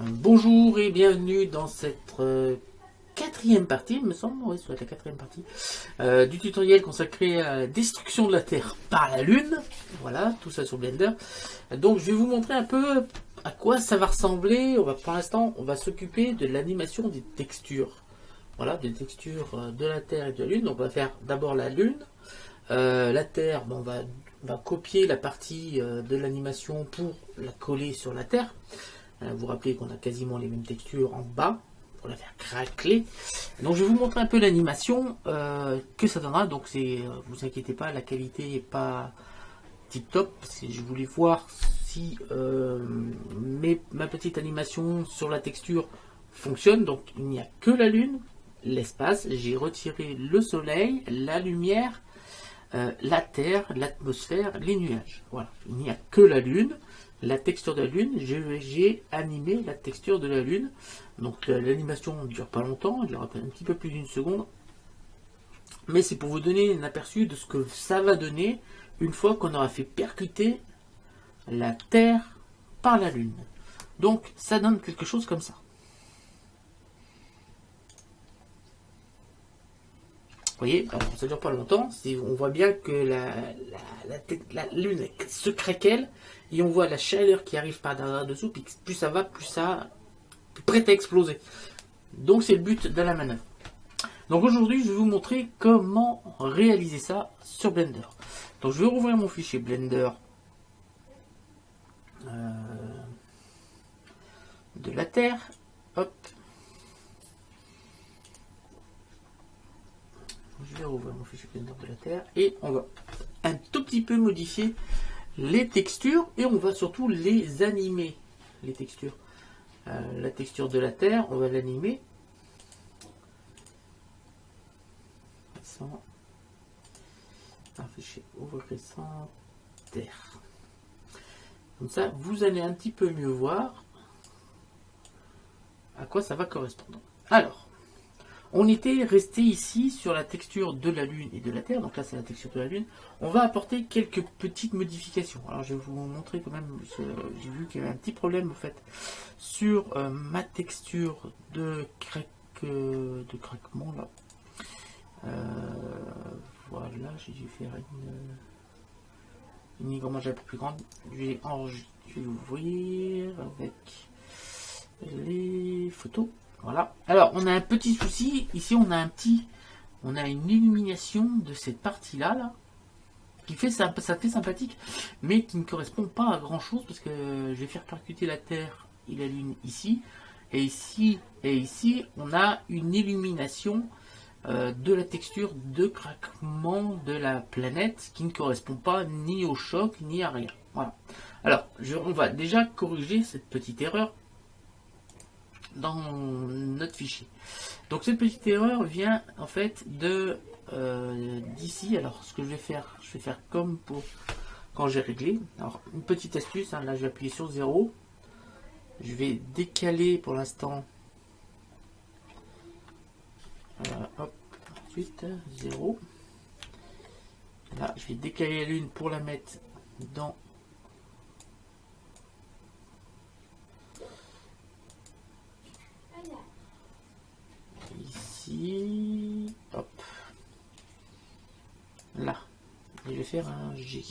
Bonjour et bienvenue dans cette quatrième partie, il me semble, oui, c'est la quatrième partie du tutoriel consacré à la destruction de la Terre par la Lune. Voilà, tout ça sur Blender. Donc je vais vous montrer un peu à quoi ça va ressembler. Pour l'instant, on va s'occuper de l'animation des textures. Voilà, des textures de la Terre et de la Lune. Donc on va faire d'abord la Lune. La Terre, bon, on va copier la partie de l'animation pour la coller sur la Terre. Vous vous rappelez qu'on a quasiment les mêmes textures en bas pour la faire craquer. Donc je vais vous montrer un peu l'animation que ça donnera. Donc vous inquiétez pas, la qualité n'est pas tip top. Je voulais voir si ma petite animation sur la texture fonctionne. Donc il n'y a que la Lune, l'espace. J'ai retiré le soleil, la lumière, la Terre, l'atmosphère, les nuages. Voilà, il n'y a que la Lune. La texture de la Lune, j'ai animé la texture de la Lune. Donc l'animation ne dure pas longtemps, elle dure un petit peu plus d'une seconde. Mais c'est pour vous donner un aperçu de ce que ça va donner une fois qu'on aura fait percuter la Terre par la Lune. Donc ça donne quelque chose comme ça. Vous voyez, alors, ça ne dure pas longtemps. On voit bien que la Lune se craquelle et on voit la chaleur qui arrive par derrière dessous. Puis plus ça va, plus ça est prêt à exploser. Donc c'est le but de la manœuvre. Donc aujourd'hui, je vais vous montrer comment réaliser ça sur Blender. Donc je vais rouvrir mon fichier Blender de la Terre. Hop. Je vais rouvrir mon fichier Blender de la Terre et on va un tout petit peu modifier les textures et on va surtout les animer, les textures. La texture de la Terre, on va l'animer. Un fichier ouvrir récent Terre. Comme ça, vous allez un petit peu mieux voir à quoi ça va correspondre. Alors, on était resté ici sur la texture de la Lune et de la Terre. Donc là, c'est la texture de la Lune. On va apporter quelques petites modifications. Alors, je vais vous montrer quand même. J'ai vu qu'il y avait un petit problème en fait sur ma texture de craquement là. Voilà, j'ai dû faire une égrenage un peu plus grande. Je vais ouvrir avec les photos. Voilà. Alors, on a un petit souci. Ici, on a une illumination de cette partie-là, là, qui fait ça fait sympathique, mais qui ne correspond pas à grand chose parce que je vais faire percuter la Terre et la Lune ici, et ici, on a une illumination de la texture de craquement de la planète qui ne correspond pas ni au choc ni à rien. Voilà. Alors, on va déjà corriger cette petite erreur dans notre fichier. Donc cette petite erreur vient en fait d'ici. Alors ce que je vais faire comme pour quand j'ai réglé. Alors une petite astuce, hein, là je vais appuyer sur 0. Je vais décaler pour l'instant. Hop, ensuite 0. Là je vais décaler la Lune pour la mettre dans ici, hop, là, et je vais faire un G.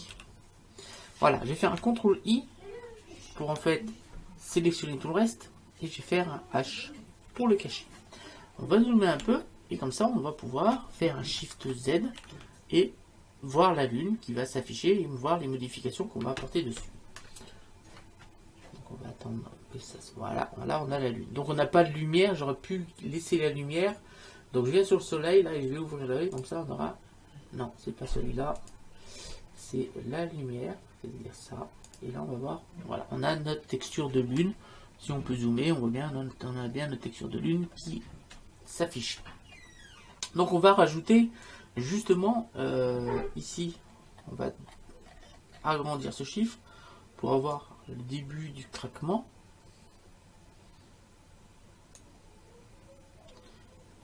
Voilà, je vais faire un CTRL I pour en fait sélectionner tout le reste, et je vais faire un H pour le cacher. On va zoomer un peu, et comme ça on va pouvoir faire un Shift Z et voir la Lune qui va s'afficher et voir les modifications qu'on va apporter dessus. Donc on va attendre que ça se... Voilà, on a la Lune. Donc on n'a pas de lumière, j'aurais pu laisser la lumière. Donc je viens sur le soleil, là, et je vais ouvrir l'œil, comme ça on aura... Non, c'est pas celui-là, c'est la lumière, c'est-à-dire ça. Et là on va voir, voilà, on a notre texture de Lune. Si on peut zoomer, on voit bien, on a bien notre texture de Lune qui s'affiche. Donc on va rajouter, justement, ici, on va agrandir ce chiffre pour avoir le début du craquement.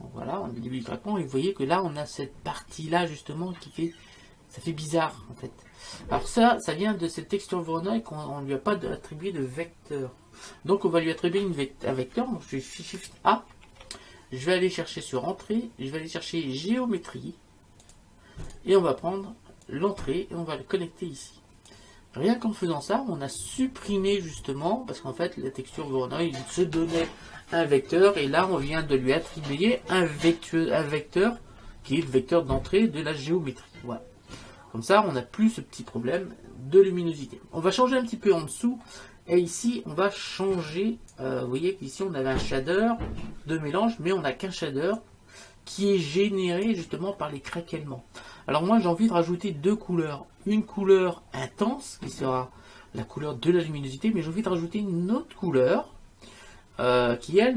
Donc voilà, on a le début du craquement et vous voyez que là on a cette partie là justement qui fait Ça fait bizarre, en fait. Alors ça vient de cette texture Voronoi qu'on ne lui a pas attribué de vecteur. Donc on va lui attribuer un vecteur. Donc je fais Shift A. Je vais aller chercher sur entrée. Je vais aller chercher géométrie. Et on va prendre l'entrée et on va le connecter ici. Rien qu'en faisant ça, on a supprimé justement, parce qu'en fait la texture Voronoi, il se donnait un vecteur. Et là on vient de lui attribuer un vecteur qui est le vecteur d'entrée de la géométrie. Voilà. Comme ça, on n'a plus ce petit problème de luminosité. On va changer un petit peu en dessous. Et ici, on va changer. Vous voyez qu'ici, on avait un shader de mélange, mais on n'a qu'un shader qui est généré justement par les craquellements. Alors moi, j'ai envie de rajouter deux couleurs. Une couleur intense, qui sera la couleur de la luminosité, mais j'ai envie de rajouter une autre couleur qui, elle,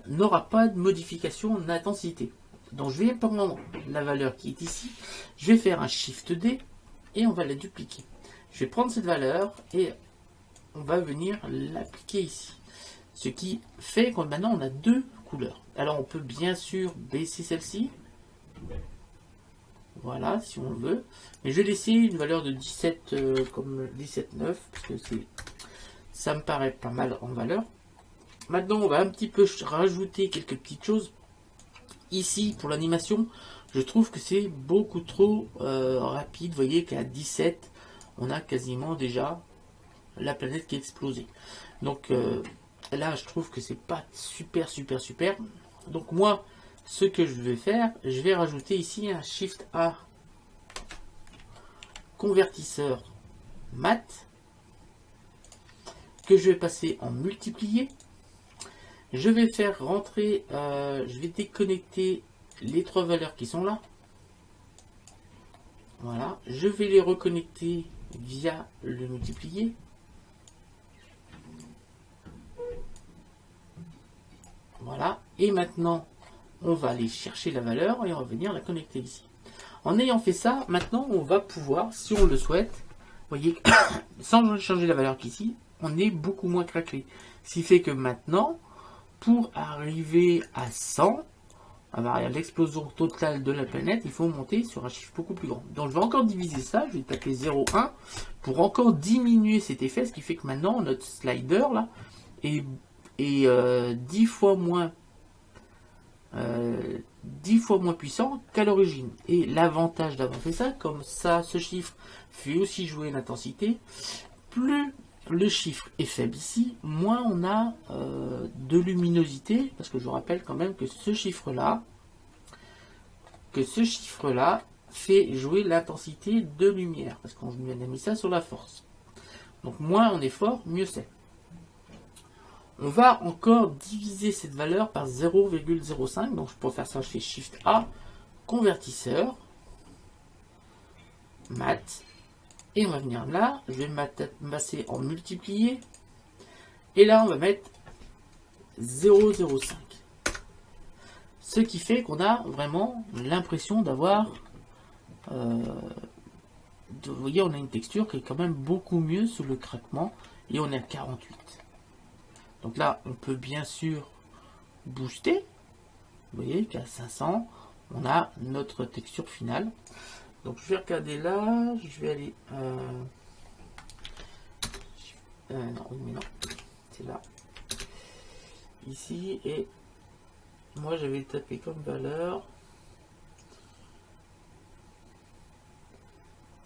n'aura pas de modification d'intensité. Donc je vais prendre la valeur qui est ici, je vais faire un Shift D et on va la dupliquer. Je vais prendre cette valeur et on va venir l'appliquer ici. Ce qui fait que maintenant on a deux couleurs. Alors on peut bien sûr baisser celle-ci. Voilà, si on le veut. Mais je vais laisser une valeur de 17 comme 17,9 parce que ça me paraît pas mal en valeur. Maintenant on va un petit peu rajouter quelques petites choses. Ici, pour l'animation, je trouve que c'est beaucoup trop rapide. Vous voyez qu'à 17, on a quasiment déjà la planète qui est explosée. Donc là, je trouve que c'est pas super. Donc moi, ce que je vais faire, je vais rajouter ici un Shift A convertisseur mat que je vais passer en multiplié. Je vais faire rentrer, je vais déconnecter les trois valeurs qui sont là. Voilà, je vais les reconnecter via le multiplier. Voilà, et maintenant, on va aller chercher la valeur et on va venir la connecter ici. En ayant fait ça, maintenant, on va pouvoir, si on le souhaite, vous voyez, sans changer la valeur qu'ici, on est beaucoup moins craquelé. Ce qui fait que maintenant, pour arriver à 100, à l'explosion totale de la planète, il faut monter sur un chiffre beaucoup plus grand. Donc je vais encore diviser ça, je vais taper 0,1 pour encore diminuer cet effet, ce qui fait que maintenant notre slider là est 10 fois moins puissant qu'à l'origine. Et l'avantage d'avoir fait ça, comme ça, ce chiffre fait aussi jouer l'intensité, plus le chiffre est faible ici, moins on a de luminosité, parce que je vous rappelle quand même que ce chiffre-là fait jouer l'intensité de lumière, parce qu'on a mis ça sur la force. Donc moins on est fort, mieux c'est. On va encore diviser cette valeur par 0,05, donc pour faire ça, je fais Shift A, convertisseur, mat, et on va venir là, je vais passer en multiplié, et là on va mettre 0,05. Ce qui fait qu'on a vraiment l'impression d'avoir, vous voyez, on a une texture qui est quand même beaucoup mieux sous le craquement, et on est à 48. Donc là, on peut bien sûr booster, vous voyez qu'à 500, on a notre texture finale. Donc je vais regarder là, je vais aller... non, mais non, c'est là. Ici, et moi j'avais tapé comme valeur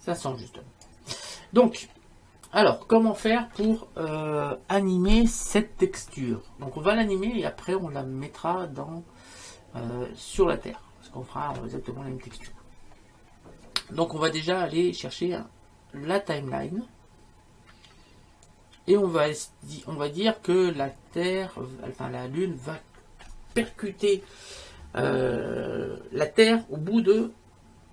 500 justement. Donc, alors, comment faire pour animer cette texture? Donc on va l'animer et après on la mettra sur la Terre. Parce qu'on fera exactement la même texture. Donc on va déjà aller chercher la timeline. Et on va dire que la Terre, enfin la Lune va percuter la Terre au bout de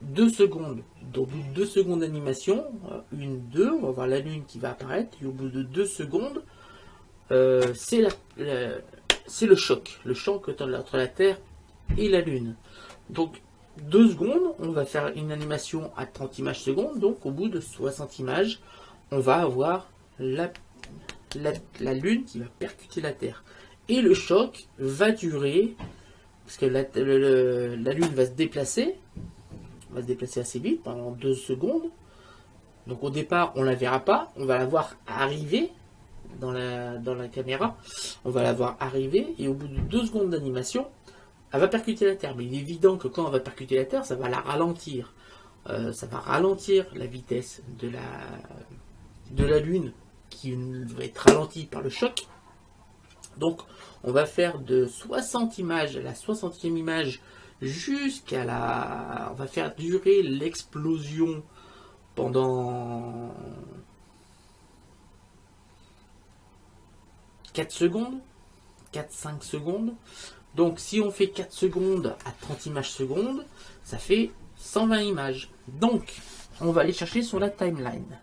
2 secondes. Donc, au bout de 2 secondes d'animation, 1, 2, on va voir la Lune qui va apparaître. Et au bout de 2 secondes, c'est le choc. Le choc entre la Terre et la Lune. Donc, 2 secondes, on va faire une animation à 30 images secondes. Donc, au bout de 60 images, on va avoir la Lune qui va percuter la Terre. Et le choc va durer, parce que la Lune va se déplacer. va se déplacer assez vite, pendant 2 secondes. Donc au départ, on ne la verra pas, on va la voir arriver dans la caméra. On va la voir arriver, et au bout de 2 secondes d'animation, elle va percuter la Terre. Mais il est évident que quand elle va percuter la Terre, ça va la ralentir. Ça va ralentir la vitesse de la Lune, qui va être ralentie par le choc. Donc, on va faire de 60 images, la 60e image, jusqu'à la... On va faire durer l'explosion pendant 4 secondes, 4-5 secondes. Donc, si on fait 4 secondes à 30 images secondes, ça fait 120 images. Donc, on va aller chercher sur la timeline.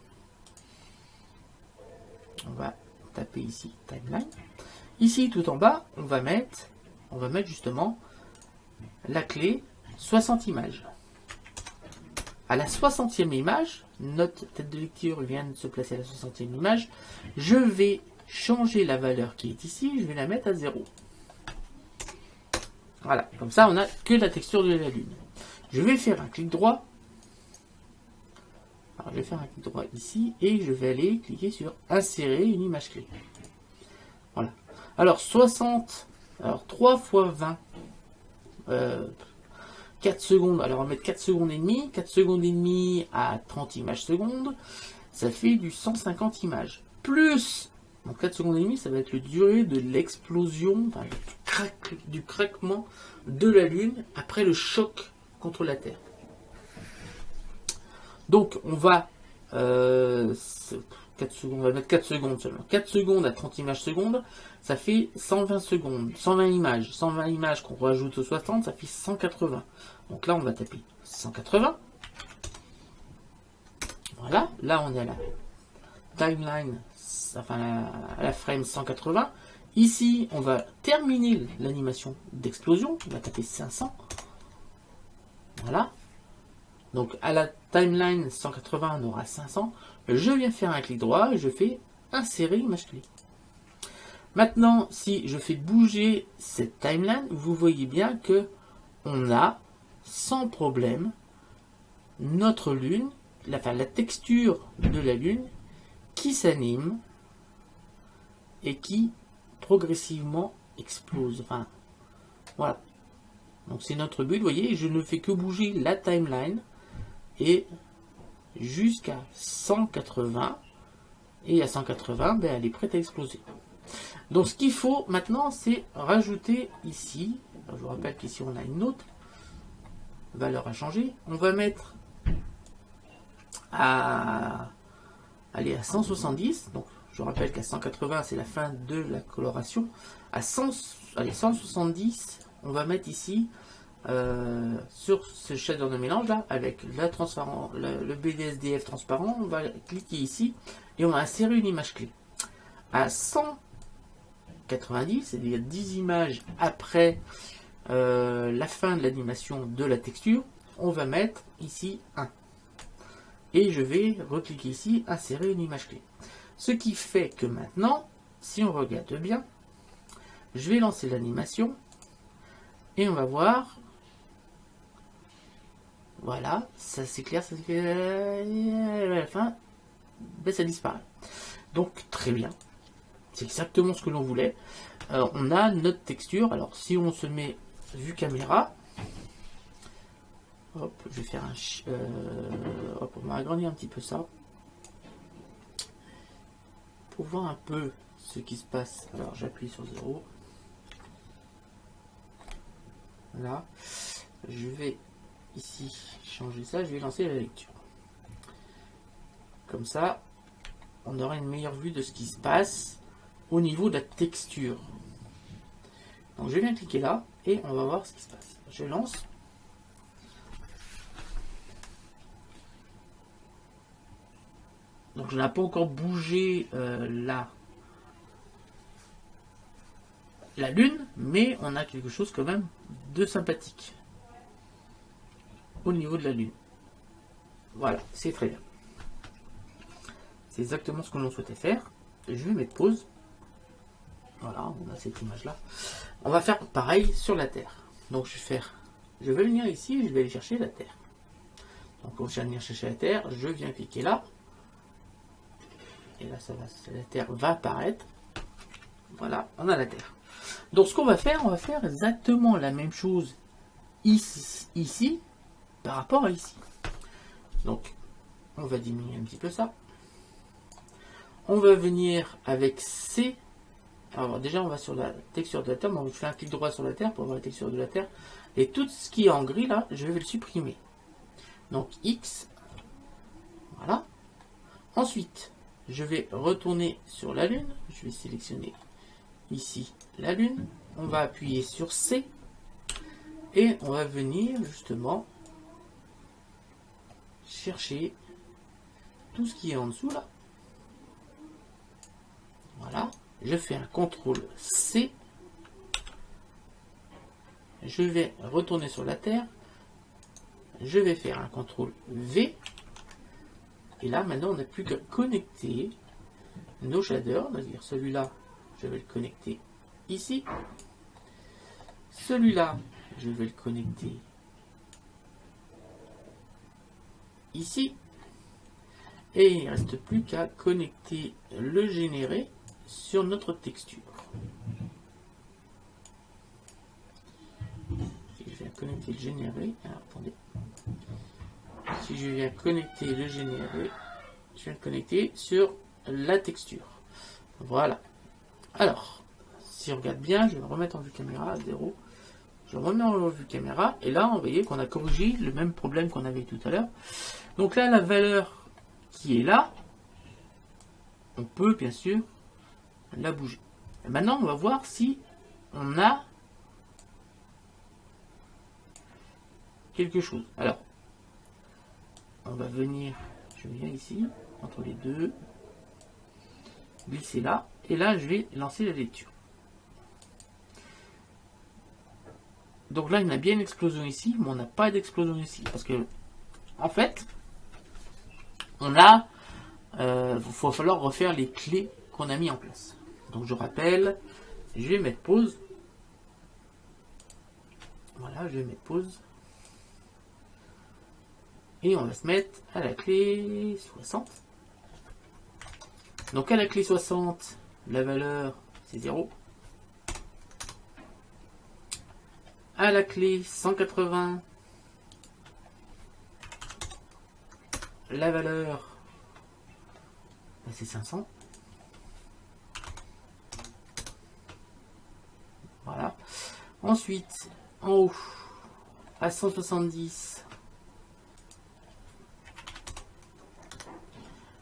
On va taper ici, timeline. Ici, tout en bas, on va mettre justement la clé 60 images. À la 60e image, notre tête de lecture vient de se placer à la 60e image. Je vais changer la valeur qui est ici, je vais la mettre à 0. Voilà, comme ça, on n'a que la texture de la Lune. Je vais faire un clic droit. Alors, je vais faire un clic droit ici et je vais aller cliquer sur insérer une image clé. Voilà. Alors 60, alors 3 fois 20, 4 secondes, alors on va mettre 4 secondes et demie, 4 secondes et demie à 30 images secondes, ça fait du 150 images. Plus, donc 4 secondes et demie, ça va être le durée de l'explosion, enfin, du craquement de la Lune après le choc contre la Terre. Donc on va 4 secondes, on va mettre 4 secondes seulement. 4 secondes à 30 images secondes, ça fait 120 secondes, 120 images. 120 images qu'on rajoute aux 60, ça fait 180. Donc là, on va taper 180. Voilà, là on est à la timeline, enfin à la frame 180. Ici, on va terminer l'animation d'explosion. On va taper 500. Voilà. Donc à la timeline 180, on aura 500. Je viens faire un clic droit et je fais insérer image clé. Maintenant, si je fais bouger cette timeline, vous voyez bien que on a sans problème notre Lune, la texture de la Lune qui s'anime et qui progressivement explose. Enfin, voilà. Donc c'est notre but, vous voyez, je ne fais que bouger la timeline et jusqu'à 180, et à 180, ben, elle est prête à exploser. Donc ce qu'il faut maintenant, c'est rajouter ici, je vous rappelle qu'ici on a une autre valeur à changer, on va mettre à 170, donc je vous rappelle qu'à 180 c'est la fin de la coloration, à 170 on va mettre ici sur ce shader de mélange là, avec le BDSDF transparent, on va cliquer ici et on va insérer une image clé. À 190, c'est-à-dire 10 images après la fin de l'animation de la texture, on va mettre ici 1. Et je vais recliquer ici, insérer une image clé. Ce qui fait que maintenant, si on regarde bien, je vais lancer l'animation et on va voir. Voilà, ça s'éclaire, ça s'éclaire, à la fin, ben, ça disparaît. Donc très bien, c'est exactement ce que l'on voulait. On a notre texture. Alors si on se met vue caméra, hop, je vais faire hop, on va agrandir un petit peu ça pour voir un peu ce qui se passe. Alors j'appuie sur 0. Voilà, je vais ici changer ça, je vais lancer la lecture. Comme ça, on aura une meilleure vue de ce qui se passe au niveau de la texture. Donc je viens cliquer là et on va voir ce qui se passe. Je lance. Donc je n'ai pas encore bougé la Lune, mais on a quelque chose quand même de sympathique au niveau de la Lune. Voilà, c'est très bien. C'est exactement ce que l'on souhaitait faire. Je vais mettre pause. Voilà, on a cette image là. On va faire pareil sur la Terre. Donc je vais venir ici et je vais aller chercher la Terre. Donc on vient venir chercher la Terre, je viens cliquer là. Et là, la Terre va apparaître. Voilà, on a la Terre. Donc ce qu'on va faire, on va faire exactement la même chose ici par rapport à ici. Donc, on va diminuer un petit peu ça. On va venir avec C. Alors déjà, on va sur la texture de la Terre. On fait un clic droit sur la Terre pour voir la texture de la Terre. Et tout ce qui est en gris là, je vais le supprimer. Donc X. Voilà. Ensuite, je vais retourner sur la Lune. Je vais sélectionner ici la Lune. On va appuyer sur C. Et on va venir justement chercher tout ce qui est en dessous là. Voilà. Je fais un CTRL C. Je vais retourner sur la Terre. Je vais faire un CTRL V. Et là, maintenant, on n'a plus qu'à connecter nos shaders. On va dire celui-là, je vais le connecter ici. Celui-là, je vais le connecter ici. Et il ne reste plus qu'à connecter le généré sur notre texture. Si je viens connecter le généré, alors, attendez. Si je viens connecter le généré, je viens le connecter sur la texture. Voilà. Alors, si on regarde bien, je vais me remettre en vue caméra à 0. Je remets en vue caméra et là, on voyait qu'on a corrigé le même problème qu'on avait tout à l'heure. Donc là, la valeur qui est là, on peut bien sûr la bouger. Et maintenant, on va voir si on a quelque chose. Alors, on va venir, je viens ici, entre les deux, glisser là, et là, je vais lancer la lecture. Donc là, il y a bien une explosion ici, mais on n'a pas d'explosion ici, parce que, en fait, on a, il va falloir refaire les clés qu'on a mis en place. Donc je rappelle, je vais mettre pause. Voilà, je vais mettre pause. Et on va se mettre à la clé 60. Donc à la clé 60, la valeur c'est 0. À la clé 180, la valeur c'est 500. Voilà. Ensuite, en haut, à 170,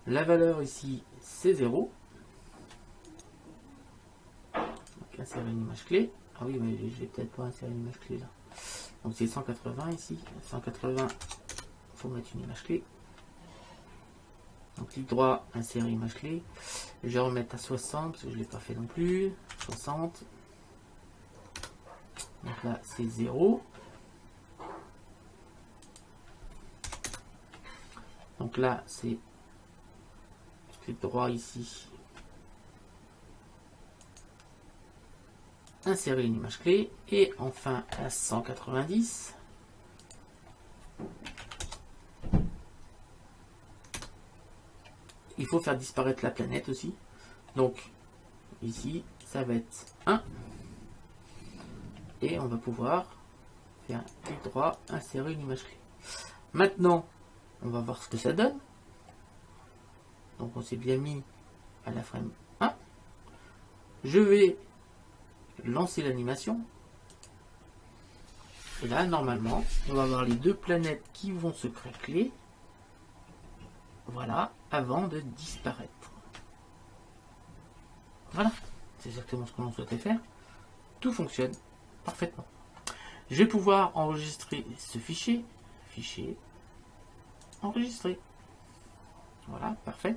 la valeur ici, c'est 0. Donc, insérer une image clé. Ah oui, mais je vais peut-être pas insérer une image clé là. Donc, c'est 180 ici. 180, il faut mettre une image clé. Donc, clic droit, insérer image clé. Je vais remettre à 60 parce que je ne l'ai pas fait non plus. 60. Donc là, c'est 0. Donc là, c'est clic droit ici. Insérer une image clé. Et enfin, à 190. Il faut faire disparaître la planète aussi. Donc, ici, ça va être 1. Et on va pouvoir faire un clic droit, insérer une image clé. Maintenant, on va voir ce que ça donne. Donc on s'est bien mis à la frame 1. Je vais lancer l'animation. Et là, normalement, on va avoir les deux planètes qui vont se craquer. Voilà, avant de disparaître. Voilà, c'est exactement ce que l'on souhaitait faire. Tout fonctionne parfaitement. Je vais pouvoir enregistrer ce fichier. Fichier. Enregistrer. Voilà, parfait.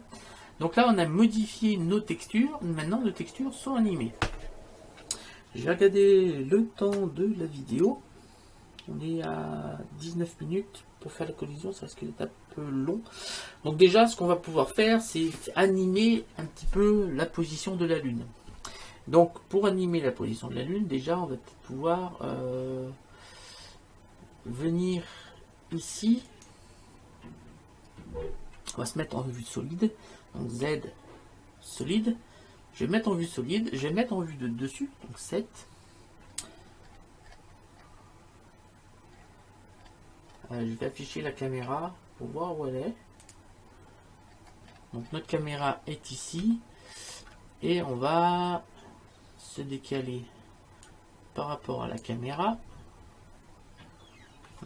Donc là, on a modifié nos textures. Maintenant, nos textures sont animées. Je vais regarder le temps de la vidéo. On est à 19 minutes pour faire la collision. Ça risque d'être un peu long. Donc déjà, ce qu'on va pouvoir faire, c'est animer un petit peu la position de la Lune. Donc, pour animer la position de la Lune, déjà, on va pouvoir venir ici On va se mettre en vue solide. Donc Z solide. Je vais mettre en vue solide. Je vais mettre en vue de dessus. Donc 7. Je vais afficher la caméra pour voir où elle est. Donc notre caméra est ici. Et on va se décaler par rapport à la caméra.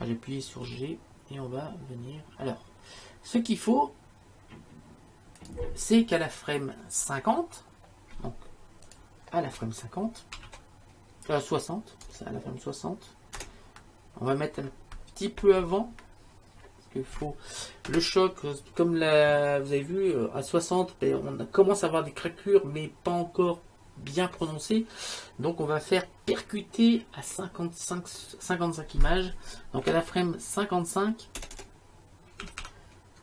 J'ai appuyé sur G et on va venir. Alors, ce qu'il faut, c'est qu'à la frame 50, donc à la frame 50, 60, c'est à la frame 60, on va mettre un petit peu avant, parce qu'il faut le choc, comme vous avez vu, à 60, on commence à avoir des craquelures, mais pas encore bien prononcées, donc on va faire percuter à 55 images, donc à la frame 55,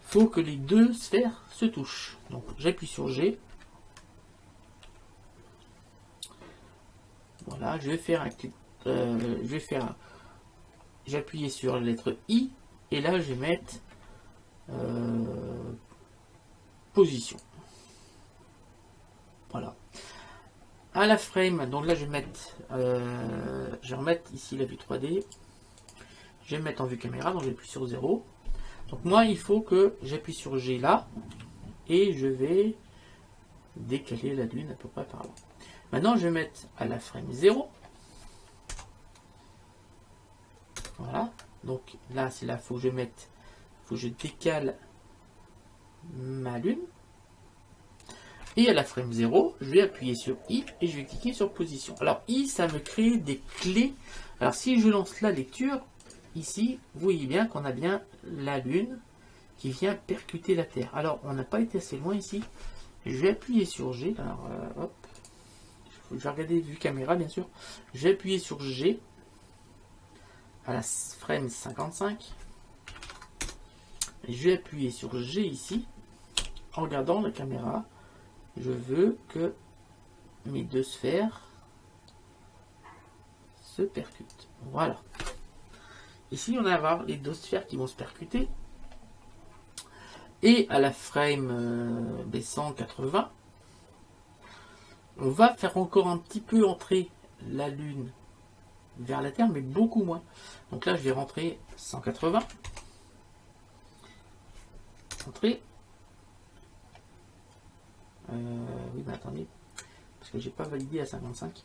faut que les deux sphères se touchent. Donc j'appuie sur G. Voilà, je vais faire j'ai appuyé sur la lettre I et là je vais mettre position. Voilà. À la frame, donc là je vais mettre je vais remettre ici la vue 3D. Je vais mettre en vue caméra, donc j'appuie sur 0. Donc moi, il faut que j'appuie sur G là, et je vais décaler la lune à peu près par là. Maintenant, je vais mettre à la frame 0. Voilà. Donc là, c'est là, faut que je mette, faut que je décale ma lune. Et à la frame 0, je vais appuyer sur I et je vais cliquer sur position. Alors I, ça me crée des clés. Alors si je lance la lecture, ici, vous voyez bien qu'on a bien la Lune qui vient percuter la Terre. Alors, on n'a pas été assez loin ici. Je vais appuyer sur G. Alors, hop. Je vais regarder vue caméra, bien sûr. Je vais appuyer sur G à la frame 55. Et je vais appuyer sur G ici. En regardant la caméra, je veux que mes deux sphères se percutent. Voilà. Ici, on va avoir les deux sphères qui vont se percuter. Et à la frame 180, on va faire encore un petit peu entrer la Lune vers la Terre, mais beaucoup moins. Donc là, je vais rentrer 180. Entrer. Oui, mais attendez, parce que j'ai pas validé à 55.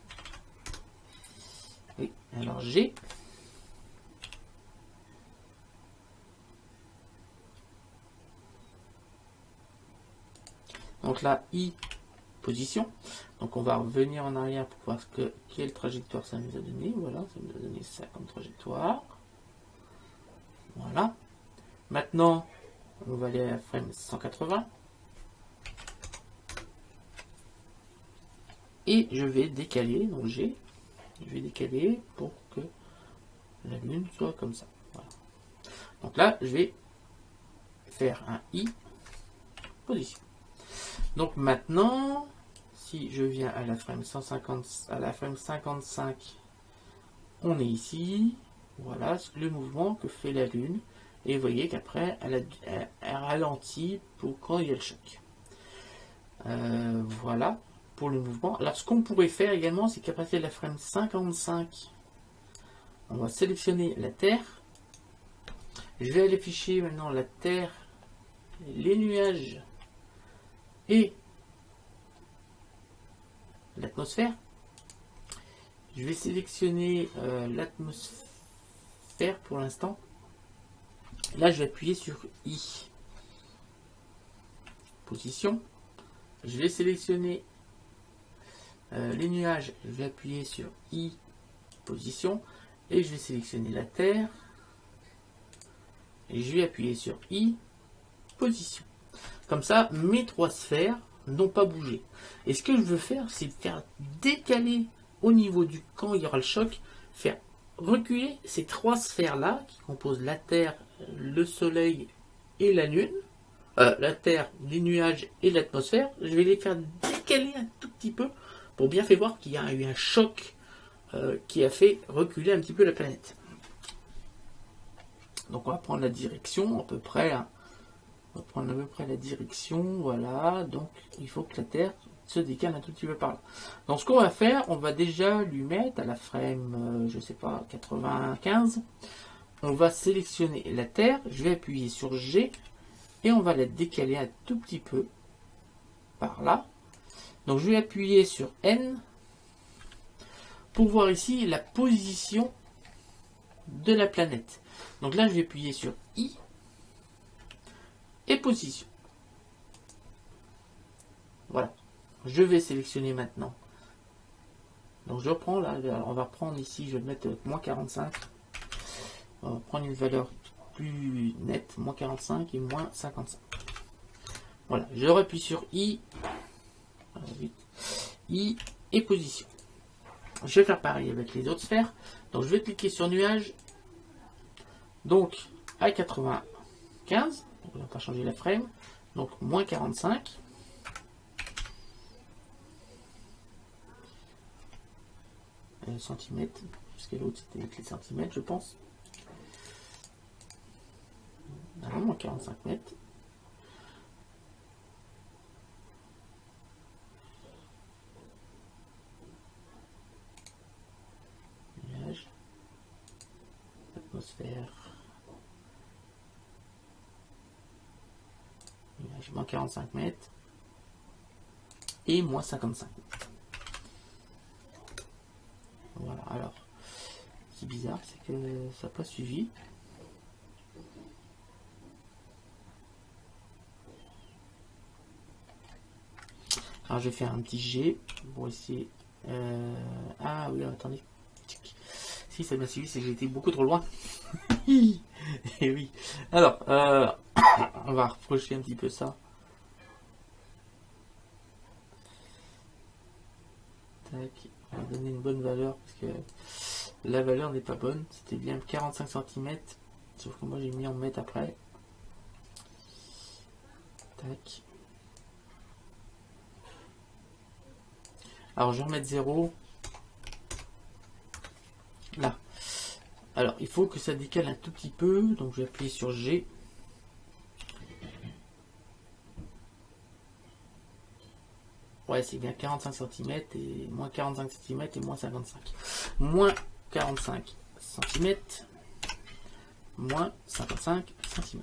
Oui, alors G. Donc là, I, position. Donc on va revenir en arrière pour voir quelle trajectoire ça nous a donné. Voilà, ça nous a donné ça comme trajectoire. Voilà. Maintenant, on va aller à la frame 180. Et je vais décaler, donc G, je vais décaler pour que la Lune soit comme ça. Voilà. Donc là, je vais faire un I, position. Donc maintenant, si je viens à la frame 150, à la frame 55, on est ici. Voilà le mouvement que fait la Lune. Et vous voyez qu'après, elle ralentit pour quand il y a le choc. Voilà pour le mouvement. Alors ce qu'on pourrait faire également, c'est qu'à partir de la frame 55, on va sélectionner la Terre. Je vais aller afficher maintenant la Terre, les nuages et l'atmosphère. Je vais sélectionner l'atmosphère pour l'instant. Là, je vais appuyer sur I. Position. Je vais sélectionner les nuages. Je vais appuyer sur I. Position. Et je vais sélectionner la Terre. Et je vais appuyer sur I. Position. Comme ça, mes trois sphères n'ont pas bougé. Et ce que je veux faire, c'est faire décaler au niveau du quand il y aura le choc, faire reculer ces trois sphères-là qui composent la Terre, le Soleil et la Lune, la Terre, les nuages et l'atmosphère. Je vais les faire décaler un tout petit peu pour bien faire voir qu'il y a eu un choc qui a fait reculer un petit peu la planète. Donc on va prendre la direction à peu près On va prendre à peu près la direction, voilà, donc il faut que la Terre se décale un tout petit peu par là. Donc ce qu'on va faire, on va déjà lui mettre à la frame, je sais pas, 95. On va sélectionner la Terre, je vais appuyer sur G, et on va la décaler un tout petit peu par là. Donc je vais appuyer sur N, pour voir ici la position de la planète. Donc là, je vais appuyer sur I, et position. Voilà. Je vais sélectionner maintenant. Donc je reprends là, on va reprendre ici, je vais mettre moins 45. On va prendre une valeur plus nette, moins 45 et moins 55. Voilà, je rappuie sur I, I et position. Je vais faire pareil avec les autres sphères. Donc je vais cliquer sur nuage. Donc à 95, on va pas changer la frame. Donc moins 45. Centimètres, parce que l'autre c'était avec les centimètres, je pense. Non, moins 45 mètres. Nuage. Atmosphère. Nuage, moins 45 mètres. Et moins 55 mètres. Voilà, alors, ce qui est bizarre, c'est que ça n'a pas suivi. Alors, je vais faire un petit G pour essayer. Ah oui, attendez. Si ça m'a suivi, c'est que j'ai été beaucoup trop loin. Et oui. Alors, on va reprocher un petit peu ça. Tac. On va donner une bonne valeur parce que la valeur n'est pas bonne. C'était bien 45 cm. Sauf que moi j'ai mis en mètres après. Tac. Alors je vais remettre 0. Là. Alors il faut que ça décale un tout petit peu. Donc je vais appuyer sur G. Ouais, c'est bien 45 cm et moins 45 cm et moins 55. Moins 45 cm, moins 55 cm.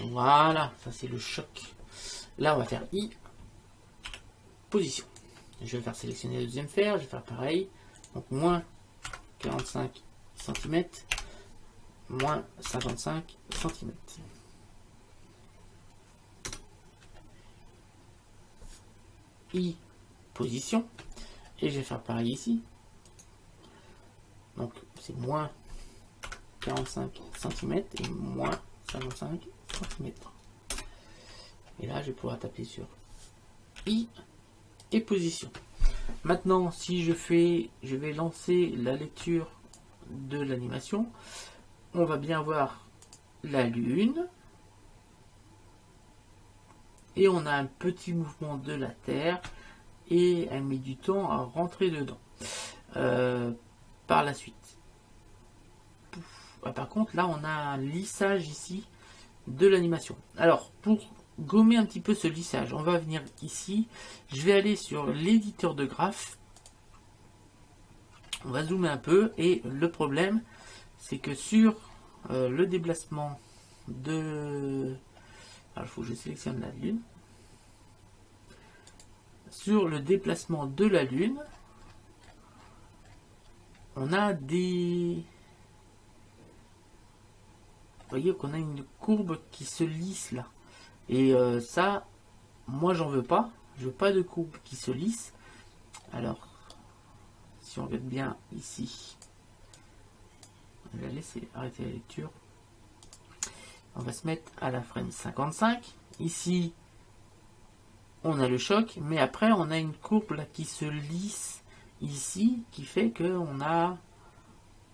Voilà, ça c'est le choc. Là, on va faire I, position. Je vais faire sélectionner la deuxième sphère, je vais faire pareil. Donc moins 45 cm, moins 55 cm. I, position, et je vais faire pareil ici. Donc c'est moins 45 cm et moins 55 cm. Et là je vais pouvoir taper sur I et position. Maintenant si je vais lancer la lecture de l'animation, on va bien voir la lune. Et on a un petit mouvement de la Terre et elle met du temps à rentrer dedans. Par la suite. Par contre, là, on a un lissage ici de l'animation. Alors, pour gommer un petit peu ce lissage, on va venir ici. Je vais aller sur l'éditeur de graphes. On va zoomer un peu. Et le problème, c'est que sur le déplacement de... Alors, il faut que je sélectionne la Lune. Sur le déplacement de la Lune, on a des... Vous voyez qu'on a une courbe qui se lisse là. Et ça, moi j'en veux pas. Je veux pas de courbe qui se lisse. Alors, si on regarde bien ici, on va laisser arrêter la lecture. On va se mettre à la frame 55. Ici, on a le choc, mais après on a une courbe là qui se lisse ici, qui fait que on a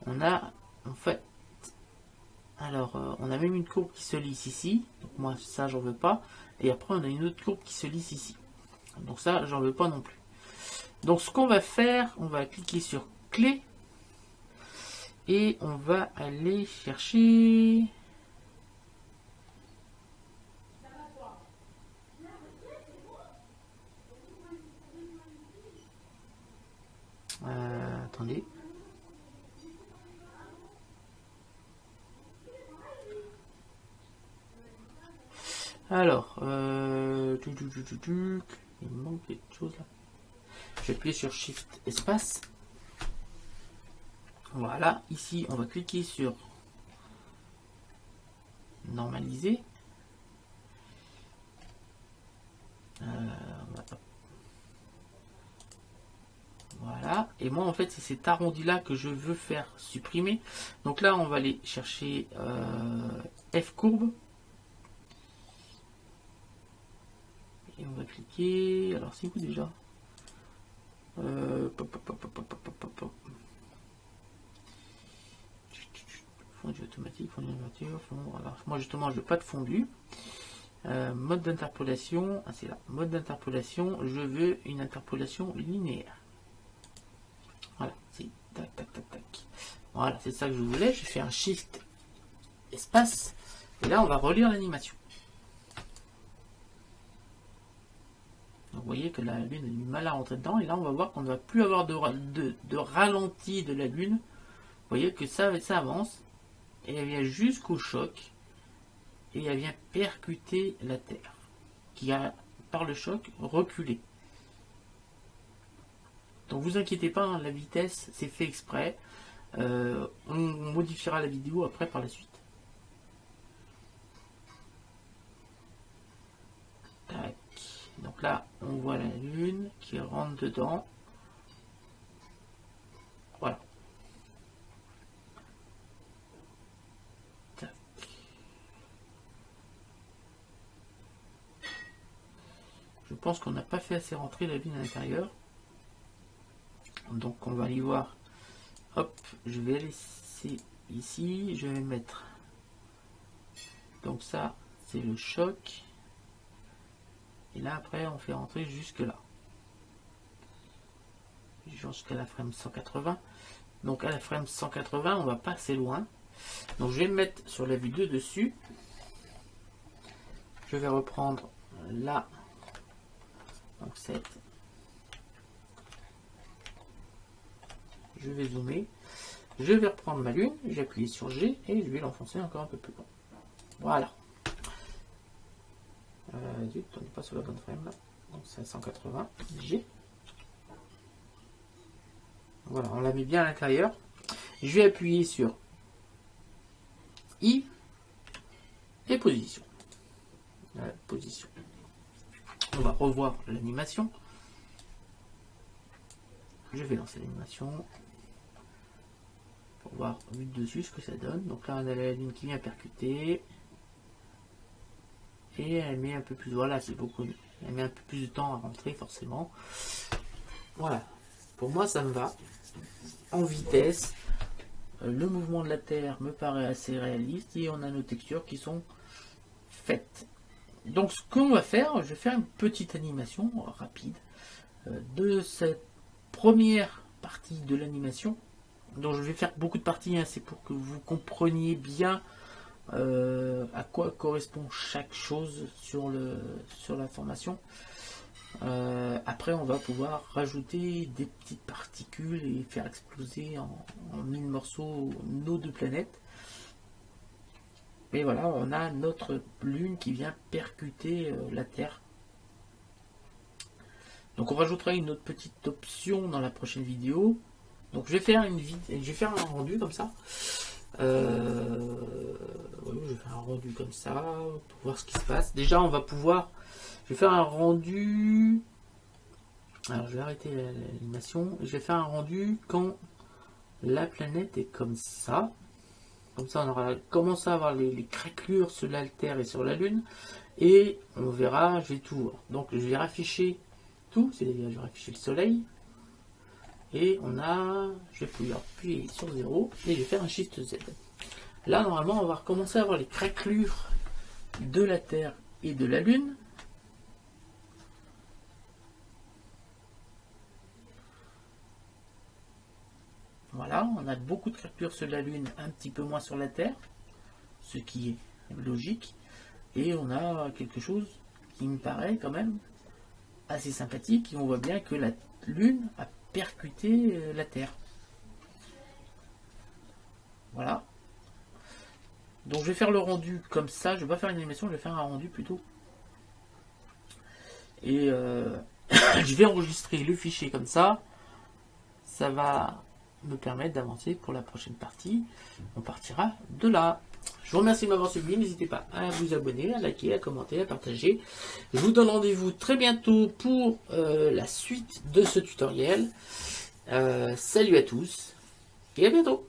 en fait, alors on a même une courbe qui se lisse ici. Donc moi ça j'en veux pas. Et après on a une autre courbe qui se lisse ici. Donc ça j'en veux pas non plus. Donc ce qu'on va faire, on va cliquer sur clé et on va aller chercher. attendez. Alors, il me manque quelque chose là. Je vais appuyer sur Shift espace. Voilà, ici on va cliquer sur normaliser. Voilà, et moi en fait c'est cet arrondi là que je veux faire supprimer. Donc là on va aller chercher F courbe. Et on va cliquer. Alors c'est où déjà fondu automatique, fondu nature, alors moi justement je veux pas de fondu. Mode d'interpolation, c'est là, mode d'interpolation, je veux une interpolation linéaire. Voilà, c'est tac tac tac tac. Voilà, c'est ça que je voulais. Je fais un shift espace et là on va relire l'animation. Vous voyez que la lune a du mal à rentrer dedans et là on va voir qu'on ne va plus avoir de ralenti de la lune. Vous voyez que ça avance et elle vient jusqu'au choc et elle vient percuter la Terre qui a par le choc reculé. Donc vous inquiétez pas, hein, la vitesse c'est fait exprès. On modifiera la vidéo après par la suite. Tac. Donc là on voit la lune qui rentre dedans. Voilà. Tac. Je pense qu'on n'a pas fait assez rentrer la lune à l'intérieur. Donc on va aller voir. Hop, je vais laisser ici, je vais mettre. Donc ça, c'est le choc. Et là après, on fait rentrer jusque là. Jusqu'à la frame 180. Donc à la frame 180, on va pas assez loin. Donc je vais me mettre sur la vue 2 dessus. Je vais reprendre là. Donc 7. Je vais zoomer, je vais reprendre ma lune, j'appuie sur G et je vais l'enfoncer encore un peu plus loin. Voilà. On n'est pas sur la bonne frame là. Donc c'est à 180. G. Voilà, on la met bien à l'intérieur. Je vais appuyer sur I et position. Voilà, position. On va revoir l'animation. Je vais lancer l'animation. Pour voir vue dessus ce que ça donne. Donc là on a la lune qui vient percuter et elle met un peu plus, voilà c'est beaucoup mieux, elle met un peu plus de temps à rentrer forcément. Voilà, pour moi ça me va en vitesse. Le mouvement de la Terre me paraît assez réaliste et on a nos textures qui sont faites. Donc ce qu'on va faire, je vais faire une petite animation rapide de cette première partie de l'animation. Donc je vais faire beaucoup de parties, hein, c'est pour que vous compreniez bien à quoi correspond chaque chose sur la formation. Après on va pouvoir rajouter des petites particules et faire exploser en 1000 morceaux nos deux planètes. Et voilà, on a notre lune qui vient percuter la Terre. Donc on rajoutera une autre petite option dans la prochaine vidéo. Donc je vais faire un rendu comme ça. Je vais faire un rendu comme ça pour voir ce qui se passe. Déjà on va pouvoir. Je vais faire un rendu. Alors je vais arrêter l'animation. Je vais faire un rendu quand la planète est comme ça. Comme ça on aura commencé à avoir les craquelures sur la Terre et sur la Lune. Et on verra, je vais tout voir. Donc je vais rafficher tout, c'est-à-dire je vais rafficher le soleil. Et on a, je vais pouvoir appuyer sur 0 et je vais faire un Shift Z. Là normalement on va recommencer à avoir les craquelures de la Terre et de la Lune. Voilà, on a beaucoup de craquelures sur la Lune, un petit peu moins sur la Terre, ce qui est logique. Et on a quelque chose qui me paraît quand même assez sympathique. Et on voit bien que la Lune a percuté la Terre. Donc je vais faire le rendu comme ça, je vais pas faire une animation, je vais faire un rendu plutôt. Et je vais enregistrer le fichier comme ça. Ça va me permettre d'avancer pour la prochaine partie. On partira de là. Je vous remercie de m'avoir suivi. N'hésitez pas à vous abonner, à liker, à commenter, à partager. Je vous donne rendez-vous très bientôt pour la suite de ce tutoriel. Salut à tous et à bientôt.